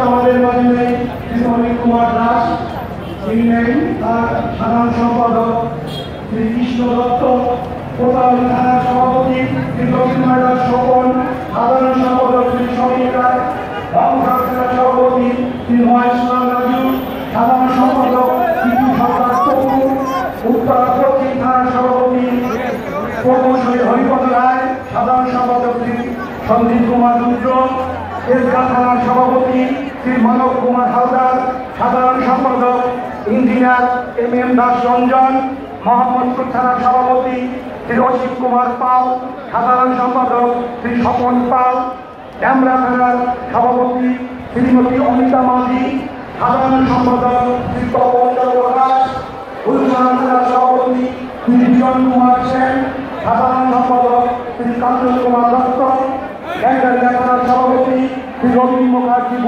আমাদের মাঝে নেই অনিল কুমার দাস, তিনি নেই। তার সাধারণ সম্পাদক শ্রী কৃষ্ণ দত্ত, কোতোয়ালি থানার সভাপতি শ্রী দক্ষিণ স্বপন, সাধারণ সম্পাদক শ্রী সমীর রায়, বামঘাট জেলা সভাপতি শ্রী মহেশ্বর রাজু, সাধারণ সম্পাদক শ্রী সরকার তপু, উত্তর দক্ষিণ থানার সভাপতি পদ্মশ্রী হরিপদ রায়, সাধারণ সম্পাদক শ্রী সন্দীপ কুমার রুদ্র, তেজগাঁ থানার সভাপতি শ্রী মানব কুমার হালদার, সাধারণ সম্পাদক ইঞ্জিনিয়ার MM দাস রঞ্জন, মোহাম্মদপুর থানার সভাপতি শ্রী অসিত কুমার পাল, সাধারণ সম্পাদক শ্রী স্বপন পাল, ড্যামরা থানার সভাপতি শ্রীমতী অমিতা মাঝি, সাধারণ সম্পাদক শ্রী তপন চন্দ্র দাস, উলমান থানার সভাপতি শ্রী বিজন কুমার সেন, সাধারণ সম্পাদক শ্রী কাঞ্চন কুমার দত্ত, থানার সভাপতি শ্রী রবীন্দ্র মুখার্জি।